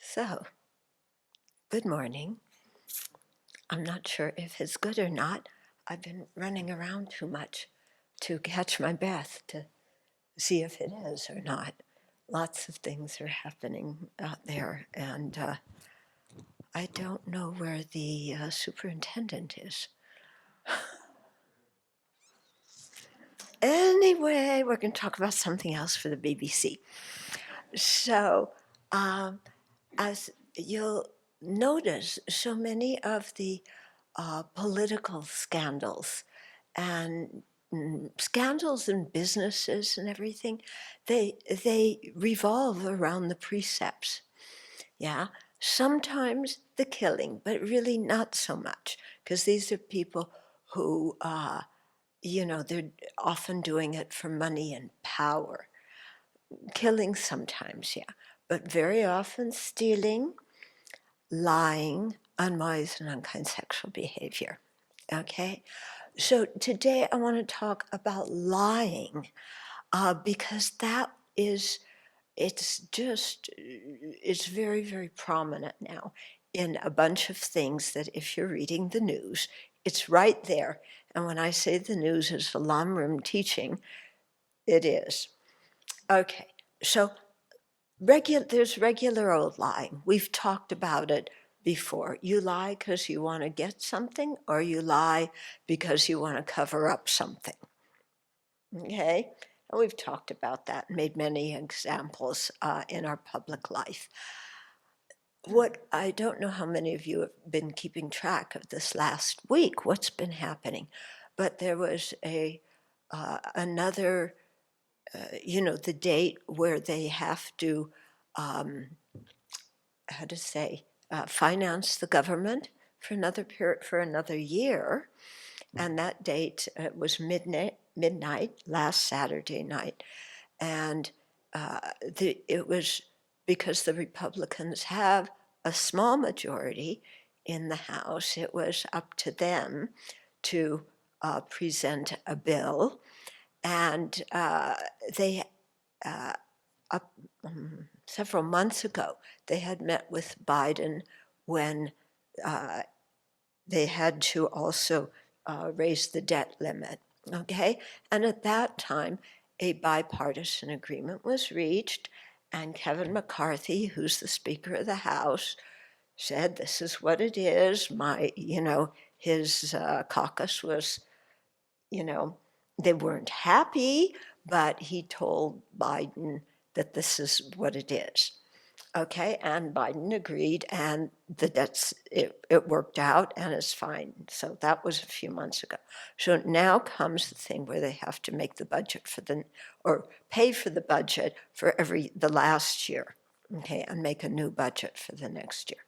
So, good morning. I'm not sure if it's good or not. I've been running around too much to catch my breath to see if it is or not. Lots of things are happening out there, and I don't know where the superintendent is. Anyway, we're going to talk about something else for the BBC. So, as you'll notice, so many of the political scandals and scandals in businesses and everything, they revolve around the precepts. Yeah, sometimes the killing, but really not so much, because these are people who, they're often doing it for money and power. Killing sometimes, yeah, but very often stealing, lying, unwise and unkind sexual behavior. Okay, so today I want to talk about lying because it's very, very prominent now in a bunch of things that if you're reading the news, it's right there. And when I say the news is alarm room teaching, it is. Okay, so there's regular old lying. We've talked about it before. You lie because you want to get something, or you lie because you want to cover up something. Okay? And we've talked about that, made many examples in our public life. What I don't know how many of you have been keeping track of this last week, what's been happening, but there was another, the date where they have to, finance the government for another period, for another year, and that date was midnight last Saturday night, and it was because the Republicans have a small majority in the House. It was up to them to present a bill, and they several months ago they had met with Biden when they had to also raise the debt limit. Okay, and at that time a bipartisan agreement was reached, and Kevin McCarthy, who's the Speaker of the House, said, "This is what it is." His caucus was, they weren't happy, but he told Biden that this is what it is. Okay, and Biden agreed, and it worked out, and it's fine. So that was a few months ago. So now comes the thing where they have to make the budget or pay for the budget for the last year, okay, and make a new budget for the next year.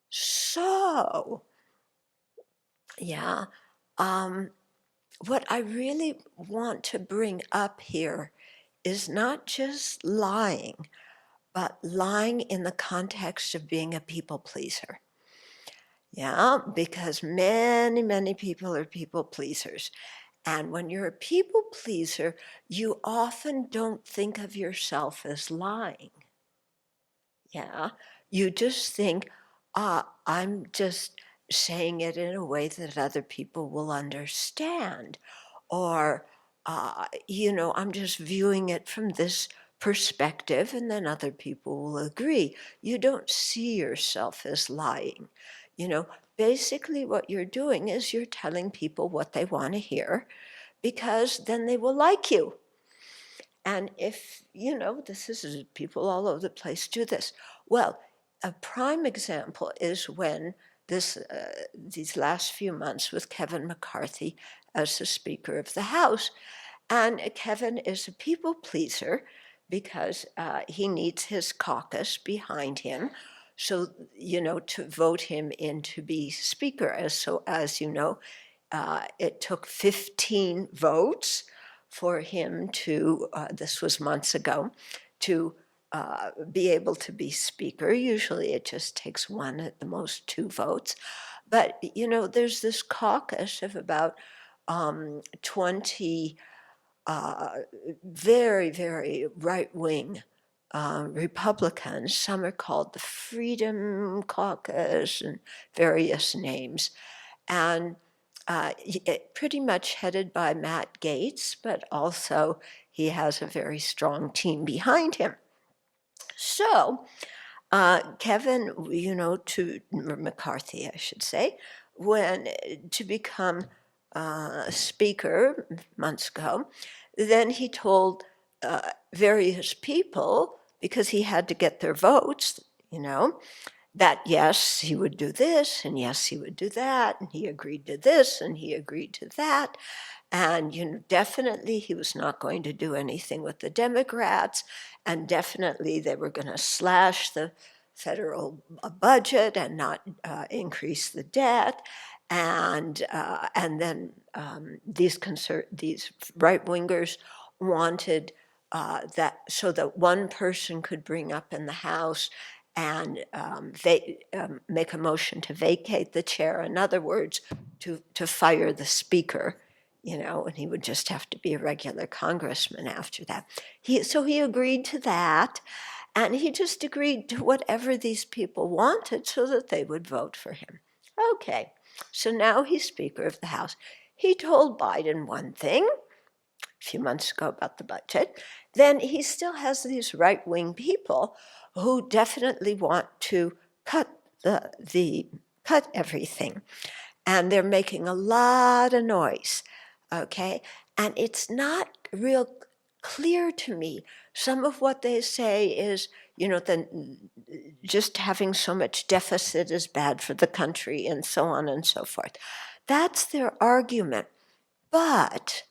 So, yeah, what I really want to bring up here is not just lying, but lying in the context of being a people pleaser. Yeah, because many, many people are people pleasers. And when you're a people pleaser, you often don't think of yourself as lying. Yeah, you just think, I'm just saying it in a way that other people will understand. Or, I'm just viewing it from this perspective, and then other people will agree. You don't see yourself as lying. Basically what you're doing is you're telling people what they want to hear, because then they will like you. And if, this is people all over the place do this. Well, a prime example is when these last few months with Kevin McCarthy as the Speaker of the House. And Kevin is a people pleaser because he needs his caucus behind him. So, to vote him in to be Speaker. As you know, it took 15 votes for him to, this was months ago, to be able to be Speaker. Usually it just takes one, at the most 2 votes. But, there's this caucus of about 20 very, very right-wing Republicans. Some are called the Freedom Caucus and various names. And pretty much headed by Matt Gaetz, but also he has a very strong team behind him. So Kevin, to McCarthy, I should say, when to become speaker months ago, then he told various people, because he had to get their votes, that yes, he would do this, and yes, he would do that, and he agreed to this, and he agreed to that. And definitely he was not going to do anything with the Democrats, and definitely they were going to slash the federal budget and not increase the debt. And then these right-wingers wanted that so that one person could bring up in the House and make a motion to vacate the chair. In other words, to fire the speaker, and he would just have to be a regular congressman after that. So he agreed to that, and he just agreed to whatever these people wanted so that they would vote for him. Okay, so now he's Speaker of the House. He told Biden one thing a few months ago about the budget. Then he still has these right-wing people who definitely want to cut cut everything. And they're making a lot of noise, okay? And it's not real clear to me. Some of what they say is, just having so much deficit is bad for the country and so on and so forth. That's their argument. But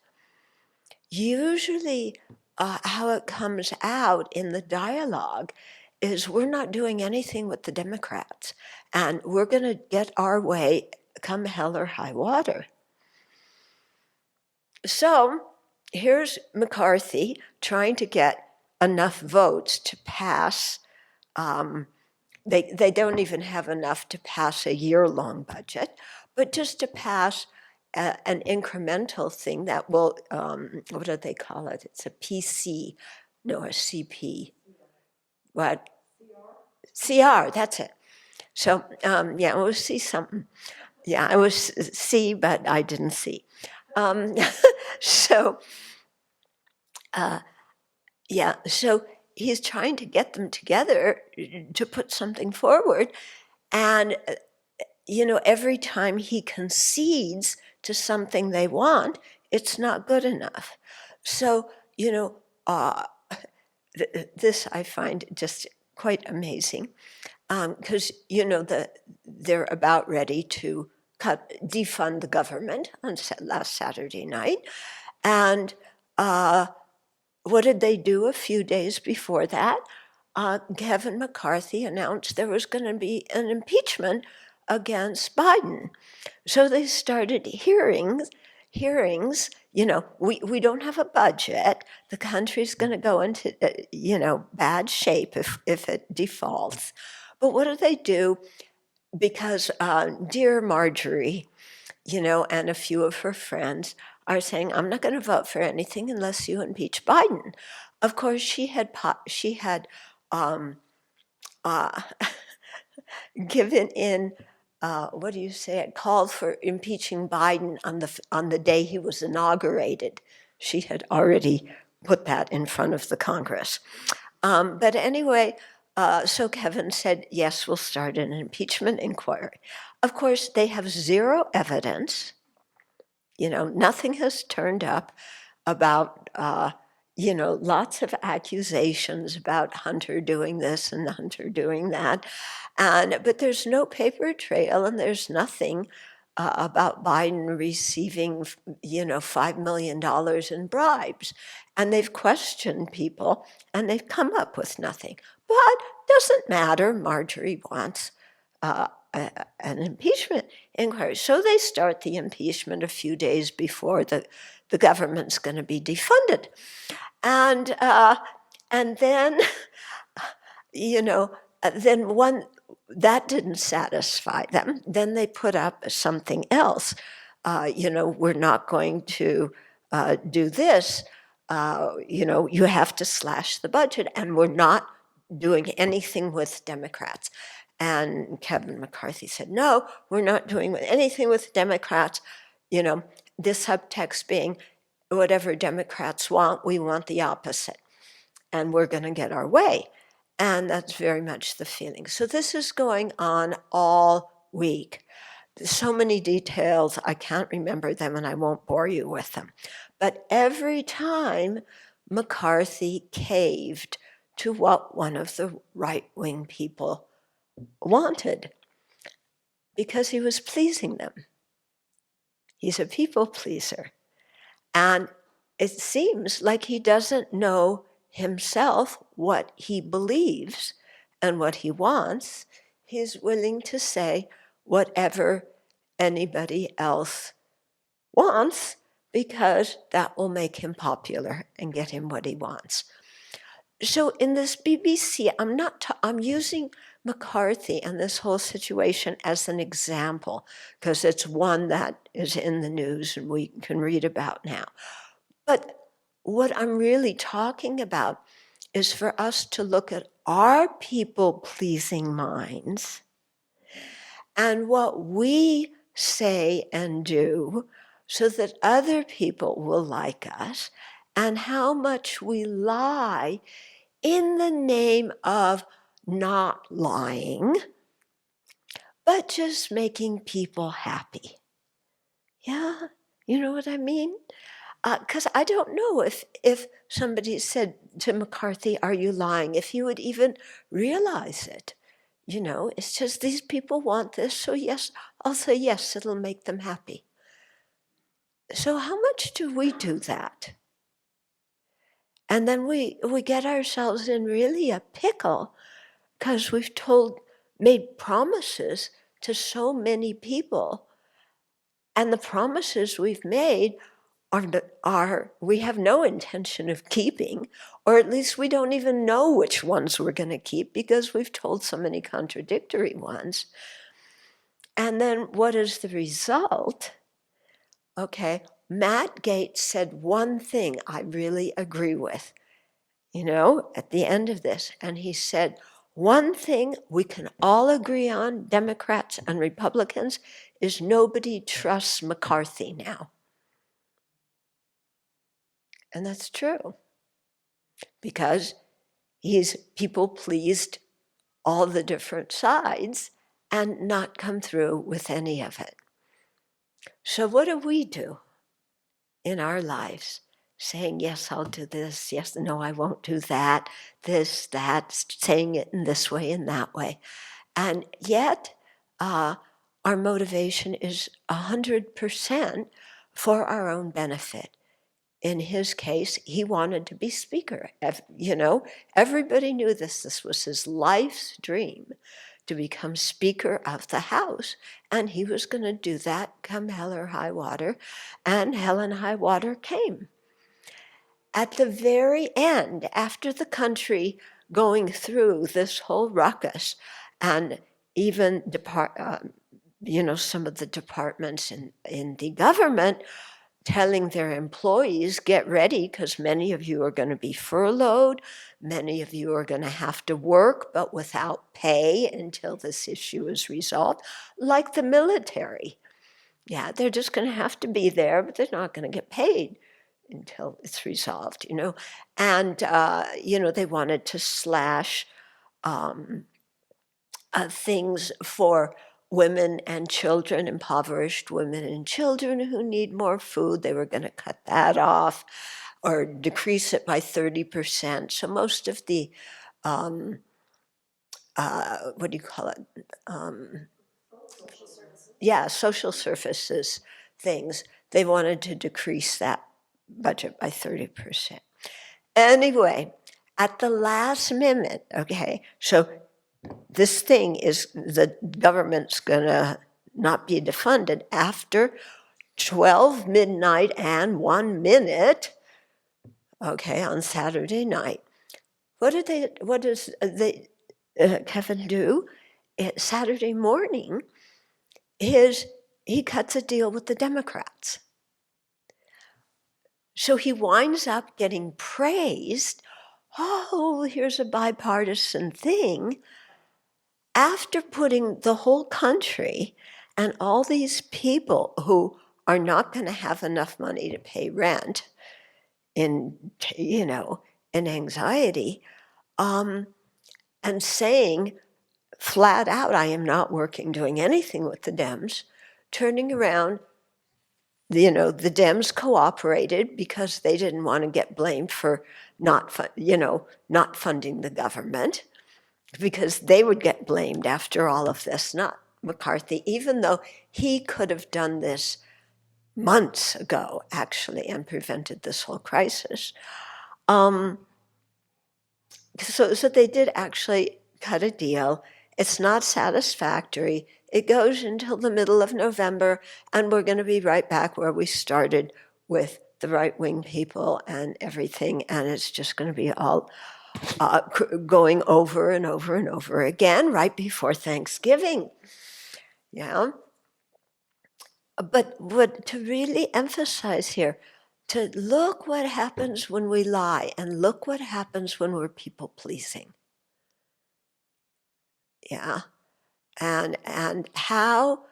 usually how it comes out in the dialogue is we're not doing anything with the Democrats, and we're going to get our way come hell or high water. So here's McCarthy trying to get enough votes to pass. They don't even have enough to pass a year-long budget, but just to pass an incremental thing that will, what do they call it? It's a PC, no, a CP. What? CR, that's it. So, it was C something. Yeah, it was C, but I didn't see. So he's trying to get them together to put something forward. And, every time he concedes to something they want, it's not good enough. So, this I find just quite amazing. Because, they're about ready to defund the government on last Saturday night. And what did they do a few days before that? Kevin McCarthy announced there was going to be an impeachment against Biden. So they started hearings. We don't have a budget. The country's going to go into, bad shape if it defaults. But what do they do? Because dear Marjorie, and a few of her friends are saying, I'm not going to vote for anything unless you impeach Biden. Of course, she had given in, called for impeaching Biden on the day he was inaugurated. She had already put that in front of the Congress. But anyway, so Kevin said, yes, we'll start an impeachment inquiry. Of course, they have zero evidence. Nothing has turned up about, lots of accusations about Hunter doing this and Hunter doing that. But there's no paper trail, and there's nothing about Biden receiving, $5 million in bribes. And they've questioned people, and they've come up with nothing. But doesn't matter. Marjorie wants an impeachment inquiry. So they start the impeachment a few days before the government's going to be defunded. And then, that didn't satisfy them. Then they put up something else. We're not going to do this. You have to slash the budget, and we're not doing anything with Democrats. And Kevin McCarthy said, no, we're not doing anything with Democrats. You know, the subtext being, whatever Democrats want, we want the opposite. And we're going to get our way. And that's very much the feeling. So this is going on all week. There's so many details, I can't remember them and I won't bore you with them. But every time McCarthy caved to what one of the right-wing people wanted, because he was pleasing them. He's a people pleaser. And it seems like he doesn't know himself what he believes and what he wants. He's willing to say whatever anybody else wants because that will make him popular and get him what he wants. So in this BBC, I'm using McCarthy and this whole situation as an example because it's one that is in the news and we can read about now. But what I'm really talking about is for us to look at our people-pleasing minds and what we say and do so that other people will like us, and how much we lie in the name of not lying, but just making people happy. Yeah, you know what I mean? Because I don't know if somebody said to McCarthy, are you lying? If he would even realize it. You know, it's just these people want this, so yes, I'll say yes, it'll make them happy. So how much do we do that? And then we get ourselves in really a pickle because we've made promises to so many people, and the promises we've made are we have no intention of keeping, or at least we don't even know which ones we're going to keep because we've told so many contradictory ones. And then what is the result? Okay, Matt Gaetz said one thing I really agree with, you know, at the end of this, and he said, one thing we can all agree on, Democrats and Republicans, is nobody trusts McCarthy now. And that's true, because he's people-pleased all the different sides and not come through with any of it. So what do we do in our lives? Saying, yes, I'll do this, yes, no, I won't do that, this, that, saying it in this way and that way. And yet, our motivation is 100% for our own benefit. In his case, he wanted to be speaker. You know, everybody knew this. This was his life's dream, to become Speaker of the House. And he was going to do that come hell or high water. And hell and high water came. At the very end, after the country going through this whole ruckus, and even some of the departments in the government telling their employees, get ready, because many of you are going to be furloughed, many of you are going to have to work, but without pay until this issue is resolved, like the military. Yeah, they're just going to have to be there, but they're not going to get paid until it's resolved, you know. And, they wanted to slash things for women and children, impoverished women and children who need more food. They were going to cut that off or decrease it by 30%. So most of the, what do you call it? Social services things. They wanted to decrease that budget by 30%. Anyway, at the last minute, okay, so this thing is, the government's gonna not be defunded after 12 midnight and 1 minute, okay, on Saturday night. What does Kevin do? Saturday morning, he cuts a deal with the Democrats. So he winds up getting praised. oh, here's a bipartisan thing, after putting the whole country and all these people who are not going to have enough money to pay rent in, in anxiety, and saying flat out, I am not working, doing anything with the Dems, turning around, the Dems cooperated because they didn't want to get blamed for not funding the government, because they would get blamed after all of this, not McCarthy, even though he could have done this months ago, actually, and prevented this whole crisis. So they did actually cut a deal. It's not satisfactory. It goes until the middle of November, and we're going to be right back where we started with the right-wing people and everything, and it's just going to be all going over and over and over again right before Thanksgiving. Yeah. But what to really emphasize here, to look what happens when we lie, and look what happens when we're people-pleasing. Yeah. And how,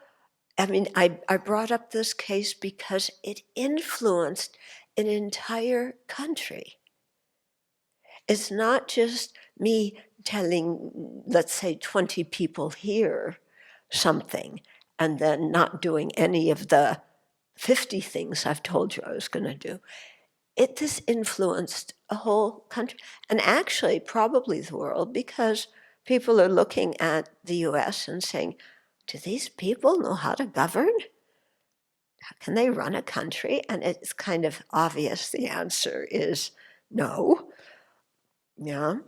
I brought up this case because it influenced an entire country. It's not just me telling, let's say, 20 people here something and then not doing any of the 50 things I've told you I was going to do. This influenced a whole country, and actually probably the world, because people are looking at the US and saying, do these people know how to govern? How can they run a country? And it's kind of obvious the answer is no. Yeah.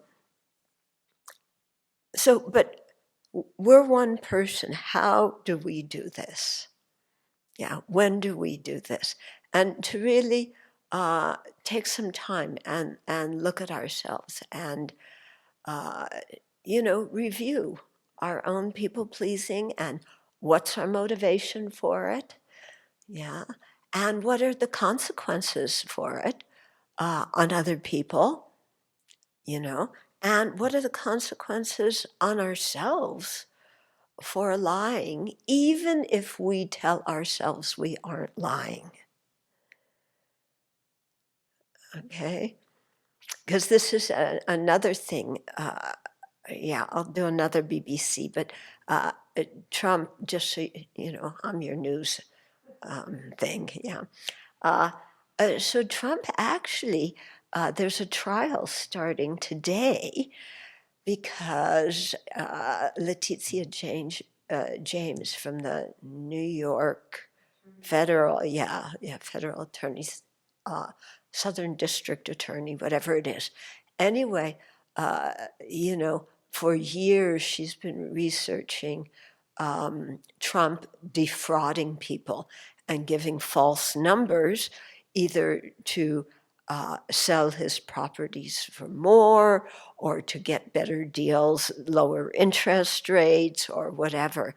So, but we're one person. How do we do this? Yeah, when do we do this? And to really take some time and look at ourselves and, review our own people-pleasing and what's our motivation for it? Yeah. And what are the consequences for it on other people? And what are the consequences on ourselves for lying, even if we tell ourselves we aren't lying? Okay? Because this is another thing. I'll do another BBC, but Trump, just so I'm your news thing, yeah. So Trump actually, there's a trial starting today because Letitia James from the New York federal attorney's Southern District Attorney, whatever it is. Anyway, for years she's been researching Trump defrauding people and giving false numbers, either to sell his properties for more or to get better deals, lower interest rates or whatever.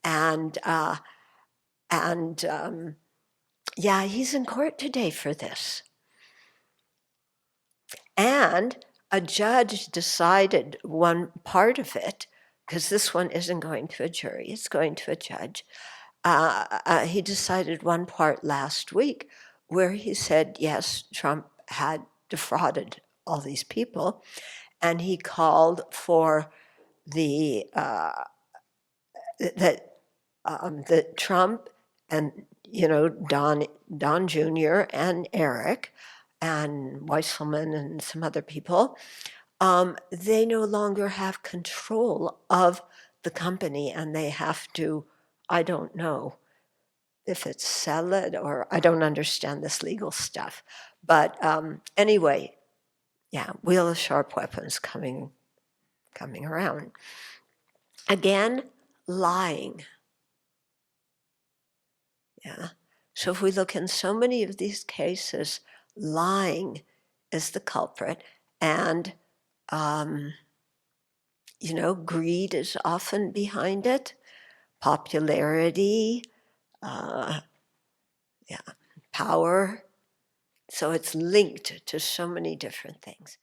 And he's in court today for this. And a judge decided one part of it, because this one isn't going to a jury, it's going to a judge. He decided one part last week where he said, yes, Trump had defrauded all these people, and he called for that Trump and Don Jr. and Eric and Weisselman and some other people, they no longer have control of the company, and they have to, I don't know if it's sell it, or I don't understand this legal stuff. But anyway, wheel of sharp weapons coming around. Again, lying. Yeah. So if we look in so many of these cases, lying is the culprit, and greed is often behind it, popularity, power. So it's linked to so many different things.